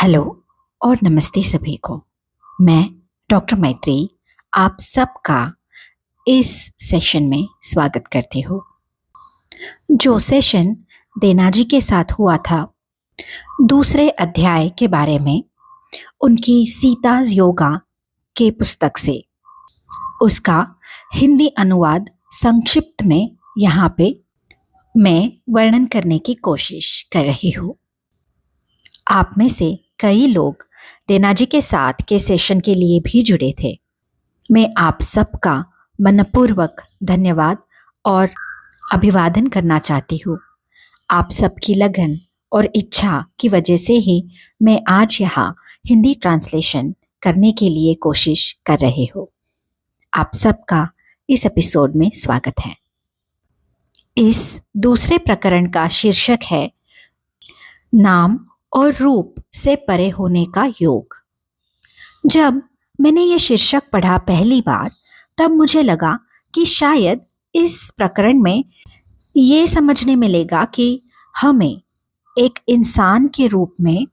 Hello और नमस्ते सभी को। मैं डॉक्टर मैत्री आप सबका इस सेशन में स्वागत करती हूँ। जो सेशन देनाजी के साथ हुआ था दूसरे अध्याय के बारे में, उनकी सीताज योगा के पुस्तक से, उसका हिंदी अनुवाद संक्षिप्त में यहाँ पे मैं वर्णन करने की कोशिश कर रही हूँ। आप में से कई लोग देनाजी के साथ के सेशन के लिए भी जुड़े थे। मैं आप सबका मनपूर्वक धन्यवाद और अभिवादन करना चाहती हूँ। आप सबकी लगन और इच्छा की वजह से ही मैं आज यहाँ हिंदी ट्रांसलेशन करने के लिए कोशिश कर रही हूँ। आप सबका इस एपिसोड में स्वागत है। इस दूसरे प्रकरण का शीर्षक है नाम और रूप से परे होने का योग। जब मैंने ये शीर्षक पढ़ा पहली बार, तब मुझे लगा कि शायद इस प्रकरण में ये समझने मिलेगा कि हमें एक इंसान के रूप में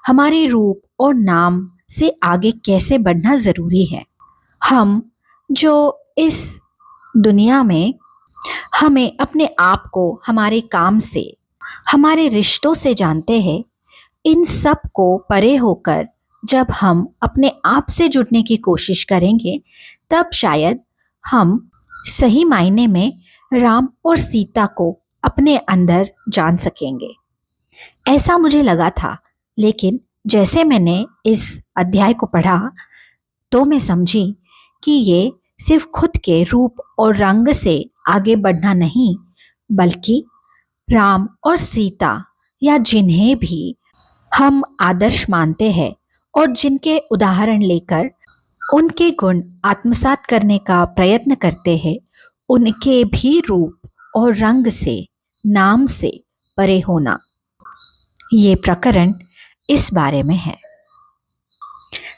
हमारे रूप और नाम से आगे कैसे बढ़ना ज़रूरी है। हम जो इस दुनिया में हमें अपने आप को हमारे काम से, हमारे रिश्तों से जानते हैं, इन सब को परे होकर जब हम अपने आप से जुड़ने की कोशिश करेंगे, तब शायद हम सही मायने में राम और सीता को अपने अंदर जान सकेंगे। ऐसा मुझे लगा था, लेकिन जैसे मैंने इस अध्याय को पढ़ा तो मैं समझी कि ये सिर्फ खुद के रूप और रंग से आगे बढ़ना नहीं, बल्कि राम और सीता या जिन्हें भी हम आदर्श मानते हैं और जिनके उदाहरण लेकर उनके गुण आत्मसात करने का प्रयत्न करते हैं, उनके भी रूप और रंग से, नाम से परे होना। ये प्रकरण इस बारे में है।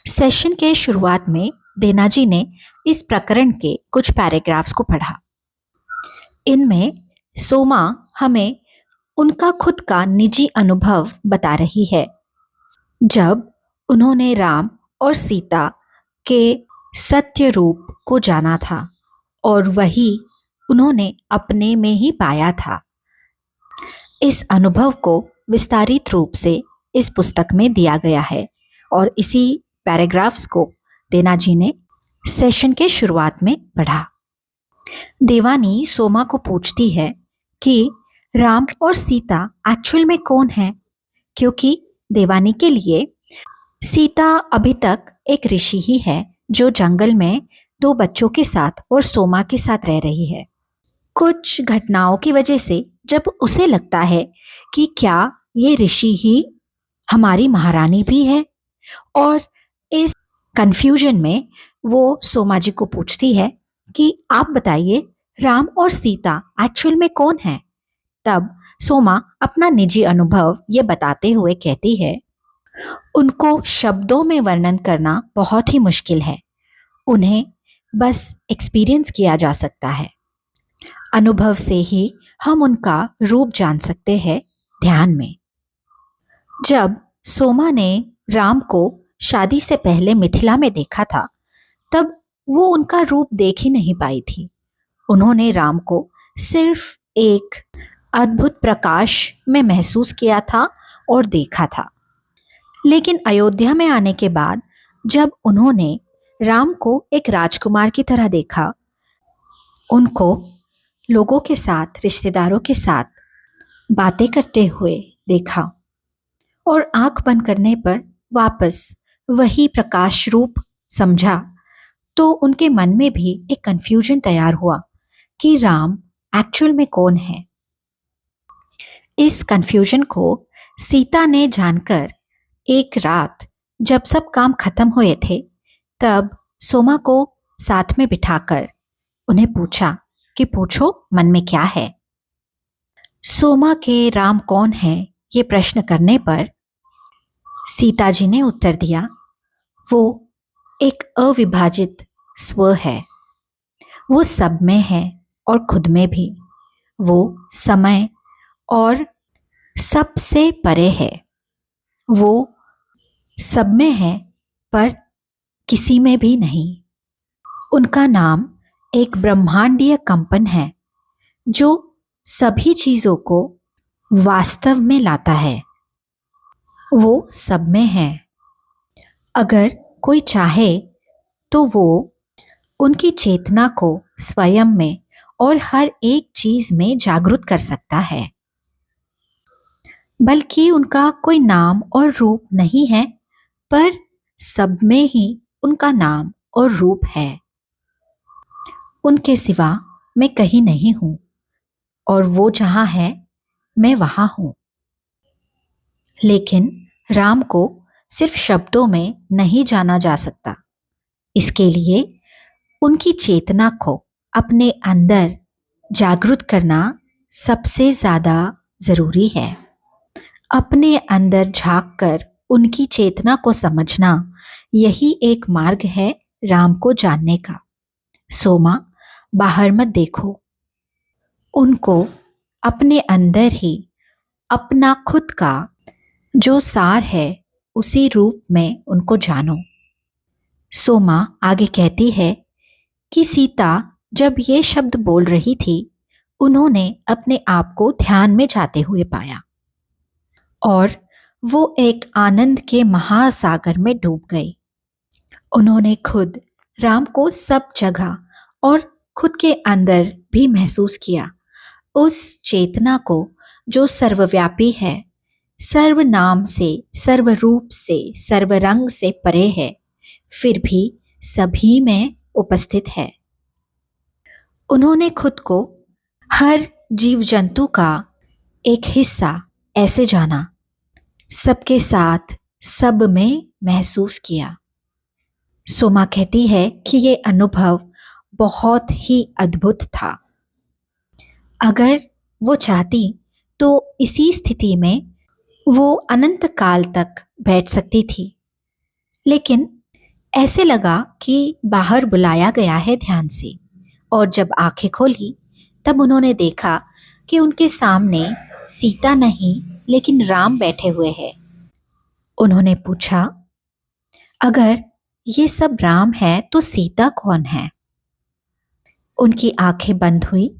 सेशन के शुरुआत में देनाजी ने इस प्रकरण के कुछ पैराग्राफ्स को पढ़ा। इनमें सोमा हमें उनका खुद का निजी अनुभव बता रही है, जब उन्होंने राम और सीता के सत्य रूप को जाना था और वही उन्होंने अपने में ही पाया था। इस अनुभव को विस्तारित रूप से इस पुस्तक में दिया गया है और इसी पैराग्राफ्स को देनाजी ने सेशन के शुरुआत में पढ़ा। देवानी सोमा को पूछती है कि राम और सीता एक्चुअल में कौन है, क्योंकि देवानी के लिए सीता अभी तक एक ऋषि ही है जो जंगल में 2 बच्चों के साथ और सोमा के साथ रह रही है। कुछ घटनाओं की वजह से जब उसे लगता है कि क्या ये ऋषि ही हमारी महारानी भी है, और इस कंफ्यूजन में वो सोमा जी को पूछती है कि आप बताइए राम और सीता एक्चुअल में कौन है। तब सोमा अपना निजी अनुभव ये बताते हुए कहती है, उनको शब्दों में वर्णन करना बहुत ही मुश्किल है, उन्हें बस एक्सपीरियंस किया जा सकता है। अनुभव से ही हम उनका रूप जान सकते हैं ध्यान में। जब सोमा ने राम को शादी से पहले मिथिला में देखा था, तब वो उनका रूप देख ही नहीं पाई थी। उन्होंने राम को सिर्फ एक अद्भुत प्रकाश में महसूस किया था और देखा था। लेकिन अयोध्या में आने के बाद जब उन्होंने राम को एक राजकुमार की तरह देखा, उनको लोगों के साथ, रिश्तेदारों के साथ बातें करते हुए देखा और आंख बंद करने पर वापस वही प्रकाश रूप समझा, तो उनके मन में भी एक कंफ्यूजन तैयार हुआ कि राम एक्चुअल में कौन है। इस कंफ्यूजन को सीता ने जानकर एक रात जब सब काम खत्म हुए थे, तब सोमा को साथ में बिठाकर उन्हें पूछा कि पूछो मन में क्या है। सोमा के राम कौन है ये प्रश्न करने पर सीता जी ने उत्तर दिया, वो एक अविभाजित स्व है, वो सब में है और खुद में भी, वो समय और सबसे परे है, वो सब में है पर किसी में भी नहीं। उनका नाम एक ब्रह्मांडीय कंपन है जो सभी चीजों को वास्तव में लाता है। वो सब में है। अगर कोई चाहे तो वो उनकी चेतना को स्वयं में और हर एक चीज में जागृत कर सकता है। बल्कि उनका कोई नाम और रूप नहीं है, पर सब में ही उनका नाम और रूप है। उनके सिवा मैं कहीं नहीं हूं और वो जहां है मैं वहां हूं। लेकिन राम को सिर्फ शब्दों में नहीं जाना जा सकता। इसके लिए उनकी चेतना को अपने अंदर जागृत करना सबसे ज्यादा जरूरी है। अपने अंदर झांक कर उनकी चेतना को समझना, यही एक मार्ग है राम को जानने का। सोमा, बाहर मत देखो, उनको अपने अंदर ही अपना खुद का जो सार है उसी रूप में उनको जानो। सोमा आगे कहती है कि सीता जब ये शब्द बोल रही थी, उन्होंने अपने आप को ध्यान में जाते हुए पाया और वो एक आनंद के महासागर में डूब गई। उन्होंने खुद राम को सब जगह और खुद के अंदर भी महसूस किया। उस चेतना को जो सर्वव्यापी है, सर्वनाम से, सर्वरूप से, सर्वरंग से परे है, फिर भी सभी में उपस्थित है। उन्होंने खुद को हर जीव जंतु का एक हिस्सा ऐसे जाना, सबके साथ सब में महसूस किया। सोमा कहती है कि ये अनुभव बहुत ही अद्भुत था। अगर वो चाहती तो इसी स्थिति में वो अनंत काल तक बैठ सकती थी, लेकिन ऐसे लगा कि बाहर बुलाया गया है ध्यान से, और जब आंखें खोली तब उन्होंने देखा कि उनके सामने सीता नहीं लेकिन राम बैठे हुए हैं। उन्होंने पूछा, अगर ये सब राम है तो सीता कौन है? उनकी आंखें बंद हुई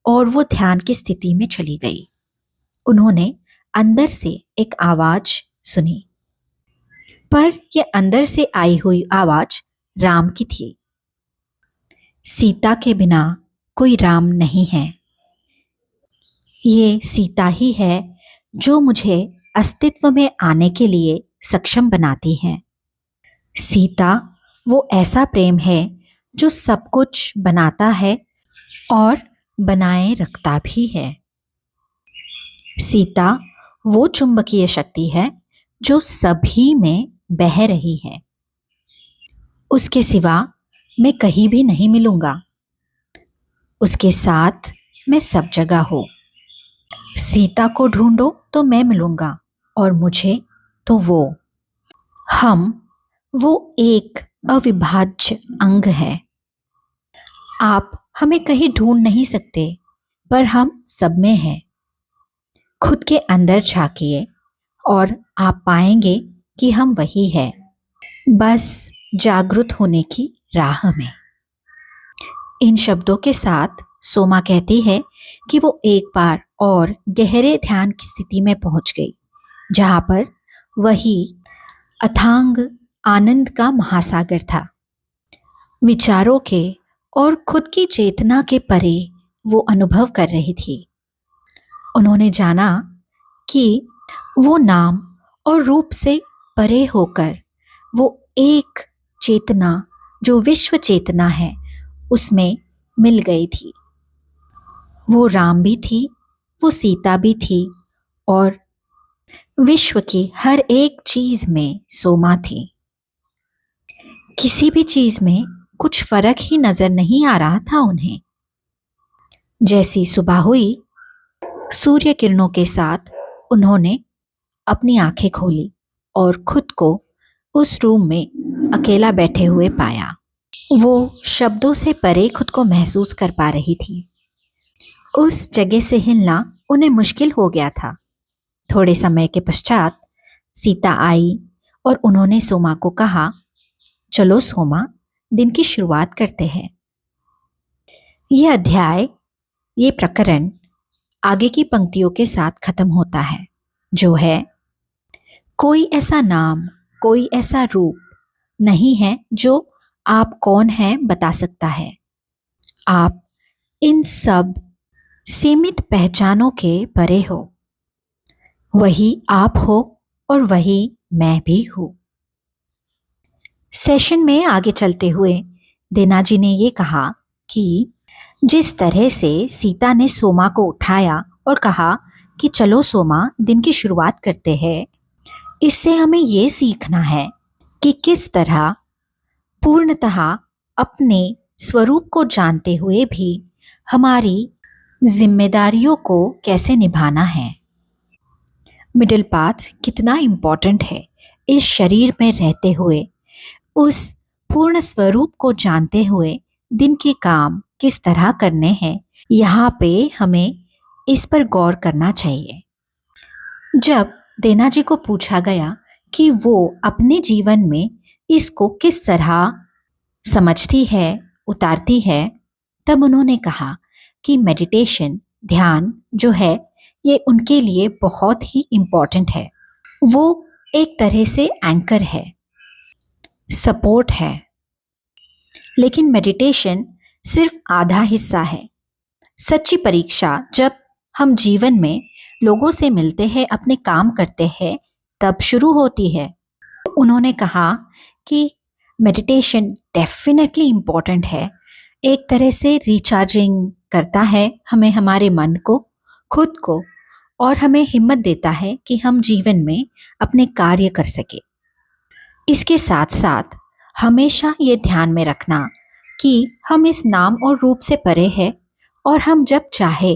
और वो ध्यान की स्थिति में चली गई। उन्होंने अंदर से एक आवाज सुनी, पर यह अंदर से आई हुई आवाज राम की थी। सीता के बिना कोई राम नहीं है। ये सीता ही है जो मुझे अस्तित्व में आने के लिए सक्षम बनाती है। सीता वो ऐसा प्रेम है जो सब कुछ बनाता है और बनाए रखता भी है। सीता वो चुंबकीय शक्ति है जो सभी में बह रही है। उसके सिवा मैं कहीं भी नहीं मिलूंगा। उसके साथ मैं सब जगह हूं। सीता को ढूंढो तो मैं मिलूंगा और मुझे तो वो। हम वो एक अविभाज्य अंग है। आप हमें कहीं ढूंढ नहीं सकते, पर हम सब में हैं। खुद के अंदर झांकिए और आप पाएंगे कि हम वही है, बस जागृत होने की राह में। इन शब्दों के साथ सोमा कहती है कि वो एक बार और गहरे ध्यान की स्थिति में पहुंच गई, जहां पर वही अथांग आनंद का महासागर था। विचारों के और खुद की चेतना के परे वो अनुभव कर रही थी। उन्होंने जाना कि वो नाम और रूप से परे होकर वो एक चेतना जो विश्व चेतना है उसमें मिल गई थी। वो राम भी थी, वो सीता भी थी और विश्व की हर एक चीज में सोमा थी। किसी भी चीज में कुछ फर्क ही नजर नहीं आ रहा था उन्हें। जैसी सुबह हुई, सूर्य किरणों के साथ उन्होंने अपनी आंखें खोली और खुद को उस रूम में अकेला बैठे हुए पाया। वो शब्दों से परे खुद को महसूस कर पा रही थी। उस जगह से हिलना उन्हें मुश्किल हो गया था। थोड़े समय के पश्चात सीता आई और उन्होंने सोमा को कहा, चलो सोमा, दिन की शुरुआत करते हैं। यह अध्याय, ये प्रकरण आगे की पंक्तियों के साथ खत्म होता है, जो है, कोई ऐसा नाम, कोई ऐसा रूप नहीं है जो आप कौन हैं बता सकता है। आप इन सब सीमित पहचानों के परे हो। वही आप हो और वही मैं भी हूं। सेशन में आगे चलते हुए देना जी ने ये कहा कि जिस तरह से सीता ने सोमा को उठाया और कहा कि चलो सोमा, दिन की शुरुआत करते हैं, इससे हमें ये सीखना है कि किस तरह पूर्णतः अपने स्वरूप को जानते हुए भी हमारी जिम्मेदारियों को कैसे निभाना है। मिडिल पाथ कितना इम्पोर्टेंट है इस शरीर में रहते हुए, उस पूर्ण स्वरूप को जानते हुए दिन के काम किस तरह करने हैं, यहाँ पे हमें इस पर गौर करना चाहिए। जब देना जी को पूछा गया कि वो अपने जीवन में इसको किस तरह समझती है, उतारती है, तब उन्होंने कहा कि मेडिटेशन, ध्यान जो है, ये उनके लिए बहुत ही इम्पोर्टेंट है। वो एक तरह से एंकर है, सपोर्ट है। लेकिन मेडिटेशन सिर्फ आधा हिस्सा है। सच्ची परीक्षा जब हम जीवन में लोगों से मिलते हैं, अपने काम करते हैं, तब शुरू होती है। उन्होंने कहा कि मेडिटेशन डेफिनेटली इम्पॉर्टेंट है, एक तरह से रिचार्जिंग करता है हमें, हमारे मन को, खुद को, और हमें हिम्मत देता है कि हम जीवन में अपने कार्य कर सके। इसके साथ साथ हमेशा ये ध्यान में रखना कि हम इस नाम और रूप से परे हैं और हम जब चाहे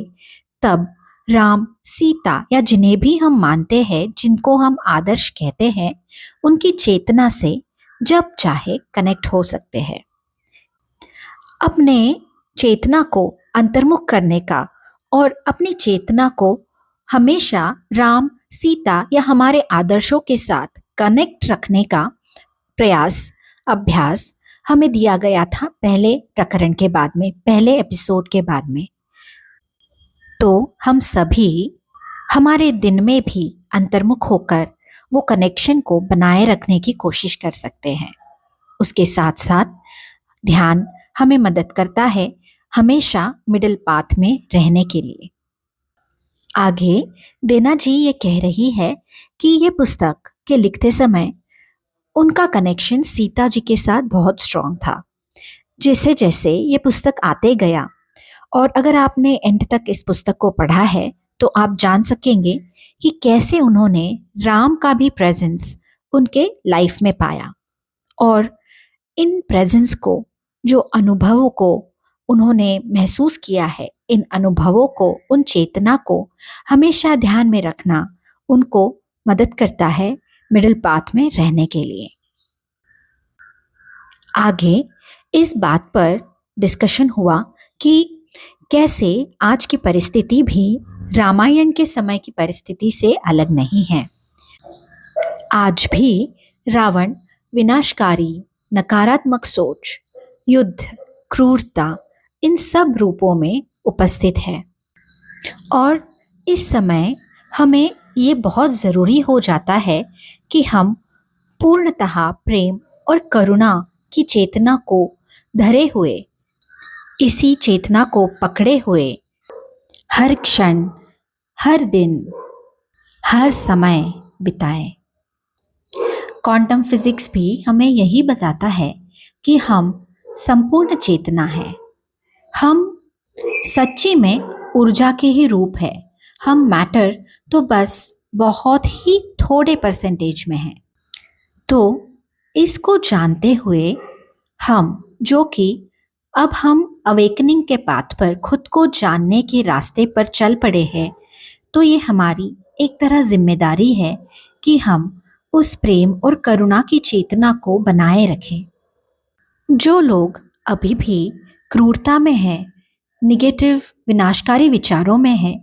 तब राम, सीता या जिन्हें भी हम मानते हैं, जिनको हम आदर्श कहते हैं, उनकी चेतना से जब चाहे कनेक्ट हो सकते हैं। अपने चेतना को अंतर्मुख करने का और अपनी चेतना को हमेशा राम, सीता या हमारे आदर्शों के साथ कनेक्ट रखने का प्रयास, अभ्यास हमें दिया गया था पहले प्रकरण के बाद में, पहले एपिसोड के बाद में। तो हम सभी हमारे दिन में भी अंतर्मुख होकर वो कनेक्शन को बनाए रखने की कोशिश कर सकते हैं। उसके साथ साथ ध्यान हमें मदद करता है हमेशा मिडिल पाथ में रहने के लिए। आगे देना जी ये कह रही है कि ये पुस्तक के लिखते समय उनका कनेक्शन सीता जी के साथ बहुत स्ट्रांग था। जैसे जैसे ये पुस्तक आते गया, और अगर आपने एंड तक इस पुस्तक को पढ़ा है तो आप जान सकेंगे कि कैसे उन्होंने राम का भी प्रेजेंस उनके लाइफ में पाया, और इन प्रेजेंस को, जो अनुभवों को उन्होंने महसूस किया है, इन अनुभवों को, उन चेतना को हमेशा ध्यान में रखना उनको मदद करता है मिडिल पाथ में रहने के लिए। आगे इस बात पर डिस्कशन हुआ कि कैसे आज की परिस्थिति भी रामायण के समय की परिस्थिति से अलग नहीं है। आज भी रावण विनाशकारी, नकारात्मक सोच, युद्ध, क्रूरता, इन सब रूपों में उपस्थित है, और इस समय हमें ये बहुत ज़रूरी हो जाता है कि हम पूर्णतः प्रेम और करुणा की चेतना को धरे हुए, इसी चेतना को पकड़े हुए हर क्षण, हर दिन, हर समय बिताएं। क्वांटम फिजिक्स भी हमें यही बताता है कि हम संपूर्ण चेतना है, हम सच्ची में ऊर्जा के ही रूप है। हम मैटर तो बस बहुत ही थोड़े परसेंटेज में है। तो इसको जानते हुए हम, जो कि अब हम अवेकनिंग के पाथ पर, खुद को जानने के रास्ते पर चल पड़े हैं, तो ये हमारी एक तरह जिम्मेदारी है कि हम उस प्रेम और करुणा की चेतना को बनाए रखें। जो लोग अभी भी क्रूरता में हैं, निगेटिव, विनाशकारी विचारों में हैं,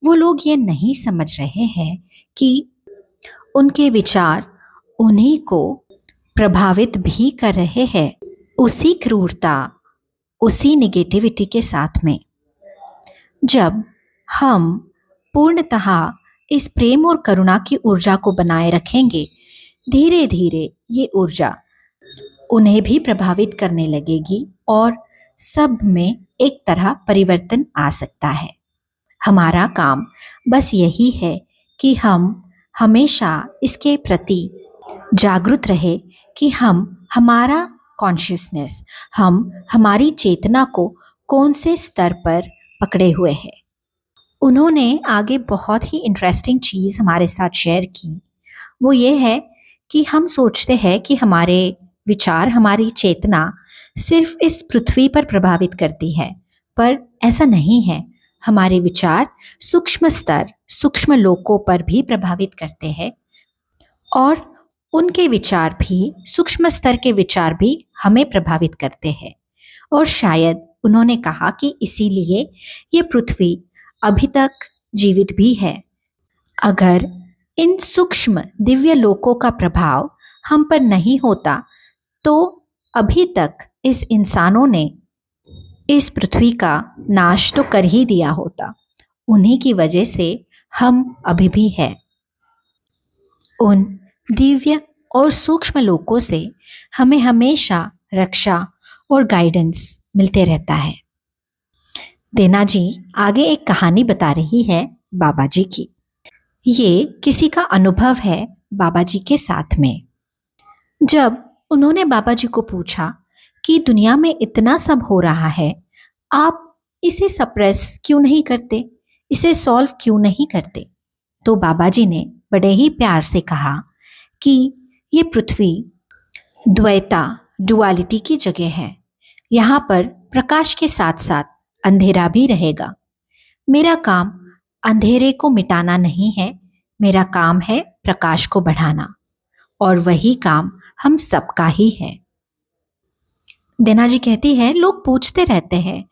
वो लोग ये नहीं समझ रहे हैं कि उनके विचार उन्हीं को प्रभावित भी कर रहे हैं, उसी क्रूरता, उसी निगेटिविटी के साथ में। जब हम पूर्णतः इस प्रेम और करुणा की ऊर्जा को बनाए रखेंगे, धीरे धीरे ये ऊर्जा उन्हें भी प्रभावित करने लगेगी और सब में एक तरह परिवर्तन आ सकता है। हमारा काम बस यही है कि हम हमेशा इसके प्रति जागरूक रहे कि हम हमारा कॉन्शियसनेस, हम हमारी चेतना को कौन से स्तर पर पकड़े हुए हैं। उन्होंने आगे बहुत ही इंटरेस्टिंग चीज़ हमारे साथ शेयर की। वो ये है कि हम सोचते हैं कि हमारे विचार, हमारी चेतना सिर्फ इस पृथ्वी पर प्रभावित करती है, पर ऐसा नहीं है। हमारे विचार सूक्ष्म स्तर, सूक्ष्म लोकों पर भी प्रभावित करते हैं और उनके विचार भी, सूक्ष्म स्तर के विचार भी हमें प्रभावित करते हैं। और शायद उन्होंने कहा कि इसीलिए ये पृथ्वी अभी तक जीवित भी है। अगर इन सूक्ष्म दिव्य लोकों का प्रभाव हम पर नहीं होता तो अभी तक इस इंसानों ने इस पृथ्वी का नाश तो कर ही दिया होता। उन्हीं की वजह से हम अभी भी हैं। उन दिव्य और सूक्ष्म लोकों से हमें हमेशा रक्षा और गाइडेंस मिलते रहता है। देना जी आगे एक कहानी बता रही है बाबा जी की। ये किसी का अनुभव है बाबा जी के साथ में। जब उन्होंने बाबा जी को पूछा कि दुनिया में इतना सब हो रहा है, आप इसे सप्रेस क्यों नहीं करते, इसे सॉल्व क्यों नहीं करते, तो बाबा जी ने बड़े ही प्यार से कहा कि ये पृथ्वी द्वैता, डुअलिटी की जगह है। यहाँ पर प्रकाश के साथ साथ अंधेरा भी रहेगा। मेरा काम अंधेरे को मिटाना नहीं है, मेरा काम है प्रकाश को बढ़ाना, और वही काम हम सबका ही है। देना जी कहती है, लोग पूछते रहते हैं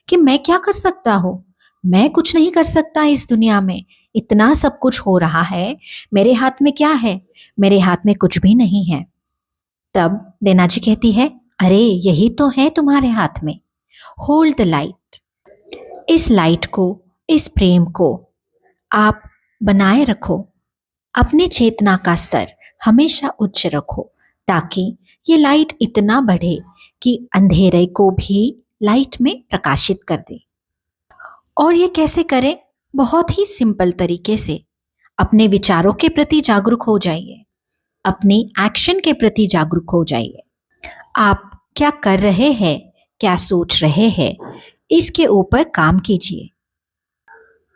कि मैं क्या कर सकता हूँ, मैं कुछ नहीं कर सकता इस दुनिया में, इतना सब कुछ हो रहा है, मेरे हाथ में क्या है, मेरे हाथ में कुछ भी नहीं है। तब देना जी कहती है, अरे यही तो है तुम्हारे हाथ में, होल्ड द लाइट। इस लाइट को, इस प्रेम को आप बनाए रखो, अपने चेतना का स्तर हमेशा उच्च रखो, ताकि ये लाइट इतना बढ़े कि अंधेरे को भी लाइट में प्रकाशित कर दे। और ये कैसे करें? बहुत ही सिंपल तरीके से अपने विचारों के प्रति जागरूक हो जाइए, अपनी एक्शन के प्रति जागरूक हो जाइए। आप क्या कर रहे हैं, क्या सोच रहे हैं, इसके ऊपर काम कीजिए।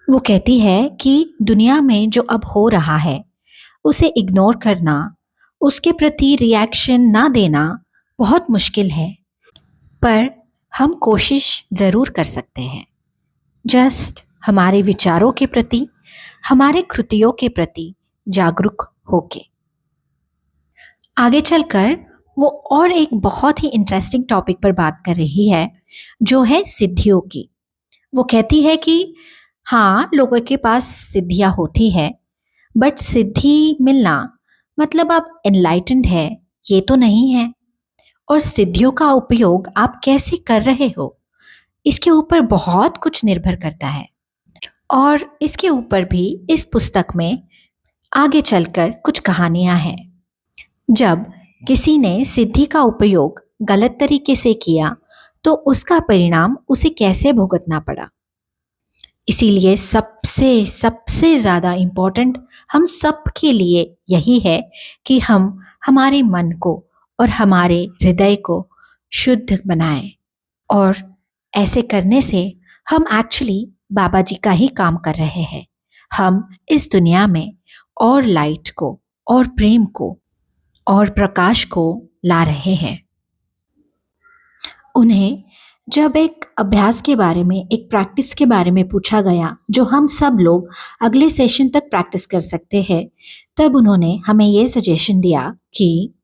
वो कहती है कि दुनिया में जो अब हो रहा है उसे इग्नोर करना, उसके प्रति रिएक्शन ना देना बहुत मुश्किल है, पर हम कोशिश ज़रूर कर सकते हैं। जस्ट हमारे विचारों के प्रति, हमारे कृतियों के प्रति जागरूक होके। आगे चलकर वो और एक बहुत ही इंटरेस्टिंग टॉपिक पर बात कर रही है, जो है सिद्धियों की। वो कहती है कि हाँ, लोगों के पास सिद्धियाँ होती है, बट सिद्धि मिलना मतलब आप एनलाइटेंड है ये तो नहीं है। और सिद्धियों का उपयोग आप कैसे कर रहे हो, इसके ऊपर बहुत कुछ निर्भर करता है। और इसके ऊपर भी इस पुस्तक में आगे चलकर कुछ कहानियां हैं। जब किसी ने सिद्धि का उपयोग गलत तरीके से किया तो उसका परिणाम उसे कैसे भुगतना पड़ा। इसीलिए सबसे सबसे ज़्यादा इम्पोर्टेंट हम सब के लिए यही है कि हम हमारे मन को और हमारे हृदय को शुद्ध बनाएं। और ऐसे करने से हम एक्चुअली बाबा जी का ही काम कर रहे हैं। हम इस दुनिया में और लाइट को और प्रेम को और प्रकाश को ला रहे हैं। उन्हें जब एक अभ्यास के बारे में, एक प्रैक्टिस के बारे में पूछा गया जो हम सब लोग अगले सेशन तक प्रैक्टिस कर सकते हैं, तब उन्होंने हमें ये सजेशन दिया कि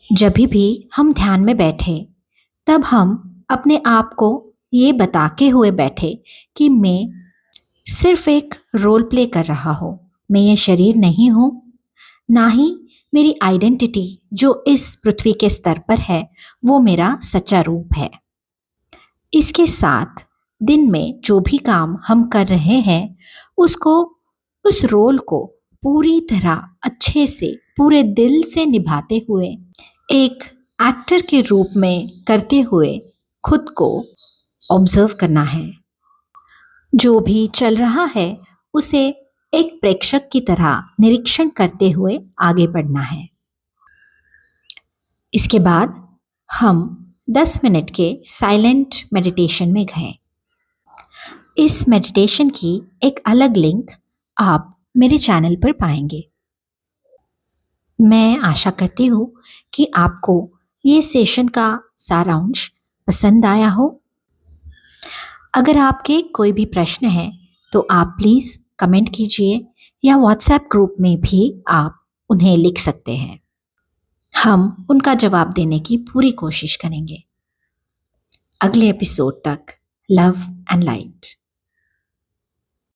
जब भी हम ध्यान में बैठे तब हम अपने आप को ये बता के हुए बैठे कि मैं सिर्फ एक रोल प्ले कर रहा हूँ, मैं ये शरीर नहीं हूँ, ना ही मेरी आइडेंटिटी जो इस पृथ्वी के स्तर पर है वो मेरा सच्चा रूप है। इसके साथ दिन में जो भी काम हम कर रहे हैं उसको, उस रोल को पूरी तरह अच्छे से पूरे दिल से निभाते हुए, एक एक्टर के रूप में करते हुए खुद को ऑब्जर्व करना है। जो भी चल रहा है उसे एक प्रेक्षक की तरह निरीक्षण करते हुए आगे बढ़ना है। इसके बाद हम 10 मिनट के साइलेंट मेडिटेशन में गए। इस मेडिटेशन की एक अलग लिंक आप मेरे चैनल पर पाएंगे। मैं आशा करती हूँ कि आपको ये सेशन का सारांश पसंद आया हो। अगर आपके कोई भी प्रश्न है तो आप प्लीज़ कमेंट कीजिए या व्हाट्सएप ग्रुप में भी आप उन्हें लिख सकते हैं। हम उनका जवाब देने की पूरी कोशिश करेंगे। अगले एपिसोड तक लव एंड लाइट।